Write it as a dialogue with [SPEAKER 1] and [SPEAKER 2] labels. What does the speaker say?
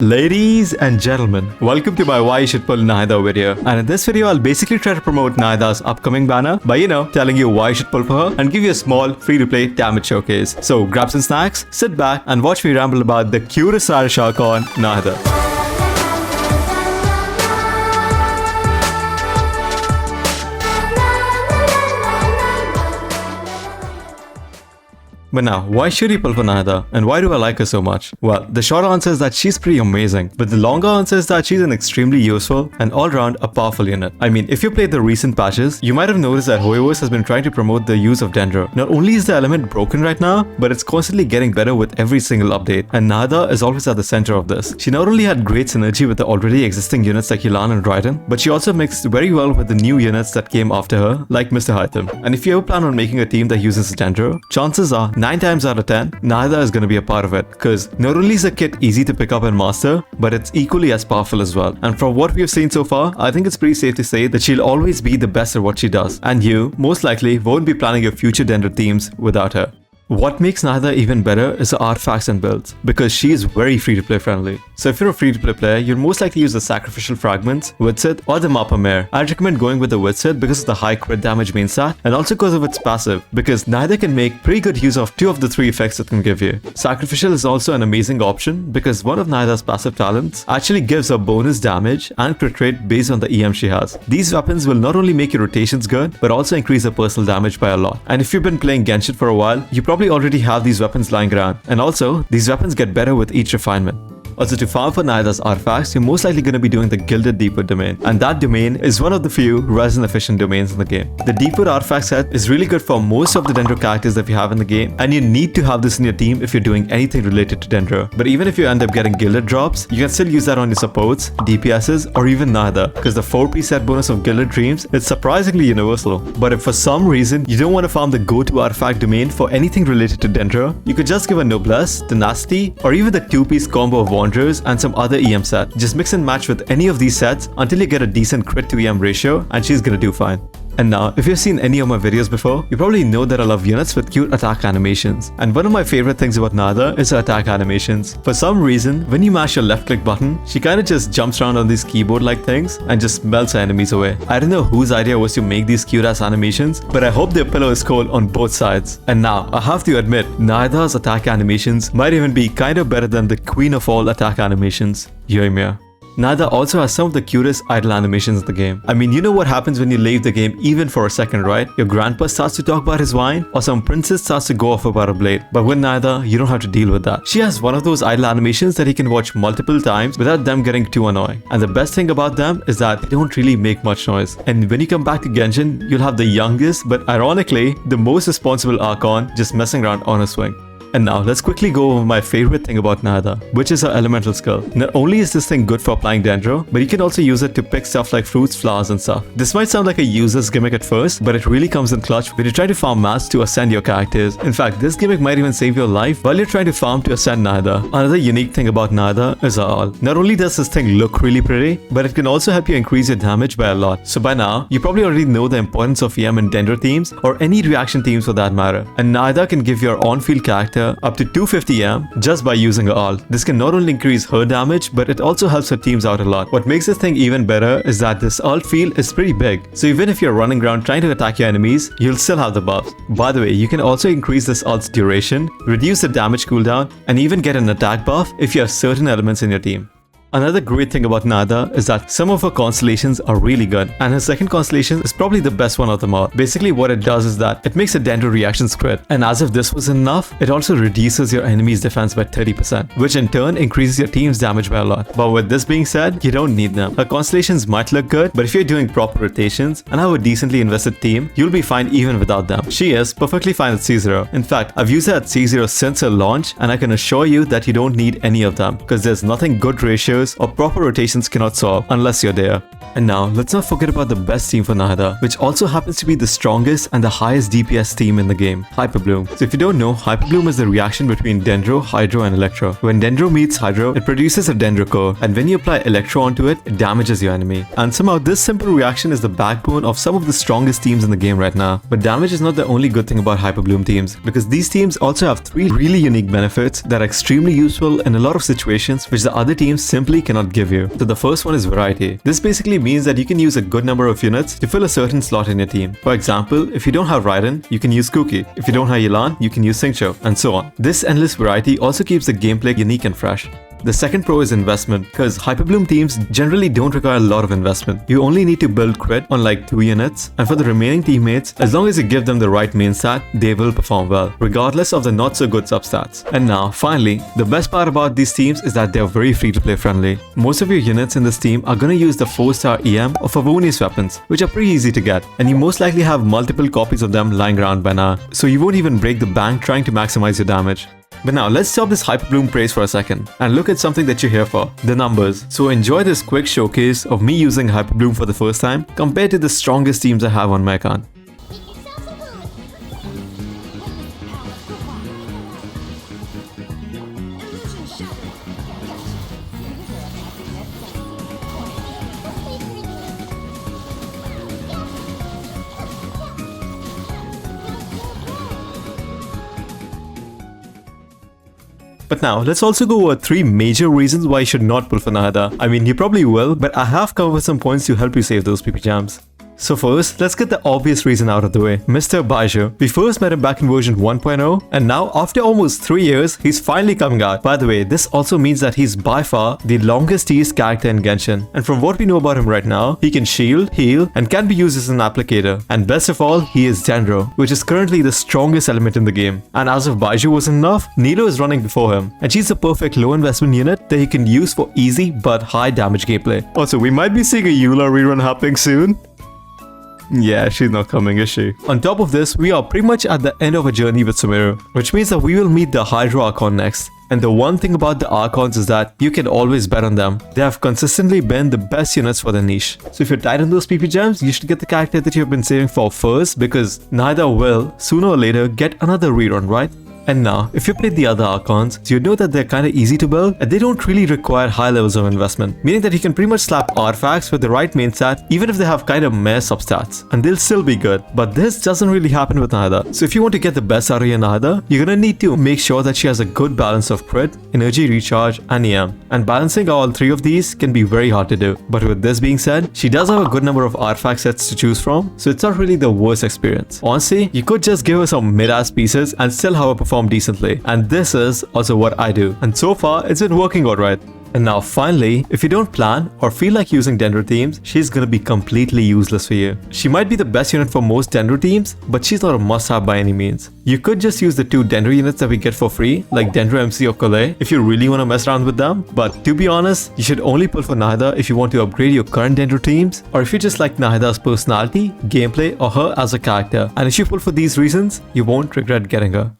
[SPEAKER 1] Ladies and gentlemen, welcome to my Why You Should Pull Nahida video. And in this video, I'll basically try to promote Nahida's upcoming banner by, telling you why you should pull for her and give you a small free-to-play damage showcase. So grab some snacks, sit back, and watch me ramble about the cutest Irish Archon, Nahida. But now, why should you pull for Nahida, and why do I like her so much? Well, the short answer is that she's pretty amazing, but the longer answer is that she's an extremely useful and all-round a powerful unit. I mean, if you played the recent patches, you might have noticed that Hoyoverse has been trying to promote the use of Dendro. Not only is the element broken right now, but it's constantly getting better with every single update, and Nahida is always at the center of this. She not only had great synergy with the already existing units like Yulan and Raiden, but she also mixed very well with the new units that came after her, like Mr. Hytham. And if you ever plan on making a team that uses Dendro, chances are 9 times out of 10, Nahida is going to be a part of it, because not only is the kit easy to pick up and master, but it's equally as powerful as well. And from what we've seen so far, I think it's pretty safe to say that she'll always be the best at what she does, and you, most likely, won't be planning your future Dendro teams without her. What makes Nahida even better is the artifacts and builds, because she is very free-to-play friendly. So if you're a free-to-play player, you'll most likely use the Sacrificial Fragments, Witsit, or the Mappa Mare. I'd recommend going with the Witsit because of the high crit damage main stat, and also because of its passive, because Nahida can make pretty good use of 2 of the 3 effects it can give you. Sacrificial is also an amazing option, because one of Nahida's passive talents actually gives her bonus damage and crit rate based on the EM she has. These weapons will not only make your rotations good, but also increase her personal damage by a lot. And if you've been playing Genshin for a while, you probably already have these weapons lying around, and also these weapons get better with each refinement. Also, to farm for Nahida's artifacts, you're most likely going to be doing the Gilded Deepwood domain, and that domain is one of the few resin efficient domains in the game. The Deepwood artifact set is really good for most of the Dendro characters that you have in the game, and you need to have this in your team if you're doing anything related to Dendro. But even if you end up getting Gilded drops, you can still use that on your supports, DPSs, or even Nahida, because the 4-piece set bonus of Gilded Dreams is surprisingly universal. But if for some reason you don't want to farm the go-to artifact domain for anything related to Dendro, you could just give a Noblesse, Tenacity, or even the 2-piece combo of Wanderers and some other EM set. Just mix and match with any of these sets until you get a decent crit to EM ratio, and she's gonna do fine. And now, if you've seen any of my videos before, you probably know that I love units with cute attack animations. And one of my favorite things about Nahida is her attack animations. For some reason, when you mash your left click button, she kinda just jumps around on these keyboard-like things and just melts her enemies away. I don't know whose idea was to make these cute-ass animations, but I hope their pillow is cold on both sides. And now, I have to admit, Nahida's attack animations might even be kinda better than the queen of all attack animations, Yoimiya. Nahida also has some of the cutest idle animations in the game. I mean, you know what happens when you leave the game even for a second, right? Your grandpa starts to talk about his wine, or some princess starts to go off about a blade. But with Nahida, you don't have to deal with that. She has one of those idle animations that you can watch multiple times without them getting too annoying. And the best thing about them is that they don't really make much noise. And when you come back to Genshin, you'll have the youngest, but ironically, the most responsible Archon just messing around on a swing. And now, let's quickly go over my favorite thing about Nahida, which is her elemental skill. Not only is this thing good for applying Dendro, but you can also use it to pick stuff like fruits, flowers, and stuff. This might sound like a user's gimmick at first, but it really comes in clutch when you try to farm mats to ascend your characters. In fact, this gimmick might even save your life while you're trying to farm to ascend Nahida. Another unique thing about Nahida is her ult. Not only does this thing look really pretty, but it can also help you increase your damage by a lot. So by now, you probably already know the importance of EM in Dendro teams, or any reaction teams for that matter. And Nahida can give your on-field character up to 250 EM just by using her ult. This can not only increase her damage, but it also helps her teams out a lot. What makes this thing even better is that this ult field is pretty big, so even if you're running around trying to attack your enemies, you'll still have the buffs. By the way, you can also increase this ult's duration, reduce the damage cooldown, and even get an attack buff if you have certain elements in your team. Another great thing about Nahida is that some of her constellations are really good, and her second constellation is probably the best one of them all. Basically, what it does is that it makes a Dendro reactions crit, and as if this wasn't enough, it also reduces your enemy's defense by 30%, which in turn increases your team's damage by a lot. But with this being said, you don't need them. Her constellations might look good, but if you're doing proper rotations and have a decently invested team, you'll be fine even without them. She is perfectly fine at C0. In fact, I've used her at C0 since her launch, and I can assure you that you don't need any of them, because there's nothing good ratio or proper rotations cannot solve unless you're there. And now, let's not forget about the best team for Nahida, which also happens to be the strongest and the highest DPS team in the game, Hyperbloom. So if you don't know, Hyperbloom is the reaction between Dendro, Hydro and Electro. When Dendro meets Hydro, it produces a Dendro core, and when you apply Electro onto it, it damages your enemy. And somehow this simple reaction is the backbone of some of the strongest teams in the game right now. But damage is not the only good thing about Hyperbloom teams, because these teams also have 3 really unique benefits that are extremely useful in a lot of situations which the other teams simply cannot give you. So the first one is variety. This basically means that you can use a good number of units to fill a certain slot in your team. For example, if you don't have Raiden, you can use Kuki. If you don't have Yelan, you can use Xingqiu, and so on. This endless variety also keeps the gameplay unique and fresh. The second pro is investment, because Hyperbloom teams generally don't require a lot of investment. You only need to build crit on like 2 units, and for the remaining teammates, as long as you give them the right main stat, they will perform well, regardless of the not so good substats. And now, finally, the best part about these teams is that they're very free to play friendly. Most of your units in this team are gonna use the 4-star EM or Favonius weapons, which are pretty easy to get, and you most likely have multiple copies of them lying around by now, so you won't even break the bank trying to maximize your damage. But now let's stop this Hyperbloom praise for a second and look at something that you're here for, the numbers. So enjoy this quick showcase of me using Hyperbloom for the first time compared to the strongest teams I have on my account. But now, let's also go over 3 major reasons why you should not pull for Nahida. I mean, you probably will, but I have come up with some points to help you save those PP jams. So first, let's get the obvious reason out of the way. Mr. Baiju. We first met him back in version 1.0, and now after almost 3 years, he's finally coming out. By the way, this also means that he's by far the longest teased character in Genshin. And from what we know about him right now, he can shield, heal, and can be used as an applicator. And best of all, he is Dendro, which is currently the strongest element in the game. And as if Baiju wasn't enough, Nilo is running before him, and she's the perfect low investment unit that you can use for easy but high damage gameplay. Also, we might be seeing a Eula rerun happening soon. Yeah, she's not coming, is she? On top of this, we are pretty much at the end of a journey with Sumeru, which means that we will meet the Hydro Archon next. And the one thing about the Archons is that you can always bet on them. They have consistently been the best units for their niche. So if you're tight on those PP gems, you should get the character that you've been saving for first, because Nahida will, sooner or later, get another rerun, right? And now, if you played the other Archons, you know that they're kinda easy to build and they don't really require high levels of investment, meaning that you can pretty much slap artifacts with the right main stat even if they have kinda meh substats, and they'll still be good. But this doesn't really happen with Nahida. So if you want to get the best out of your Nahida, you're gonna need to make sure that she has a good balance of crit, energy recharge, and EM. And balancing all 3 of these can be very hard to do. But with this being said, she does have a good number of artifact sets to choose from, so it's not really the worst experience. Honestly, you could just give her some mid-ass pieces and still have her perform decently, and this is also what I do, and so far it's been working alright. And now finally, if you don't plan or feel like using Dendro teams, she's gonna be completely useless for you. She might be the best unit for most Dendro teams, but she's not a must-have by any means. You could just use the 2 Dendro units that we get for free, like Dendro MC or Kole, if you really want to mess around with them. But to be honest, you should only pull for Nahida if you want to upgrade your current Dendro teams, or if you just like Nahida's personality, gameplay, or her as a character. And if you pull for these reasons, you won't regret getting her.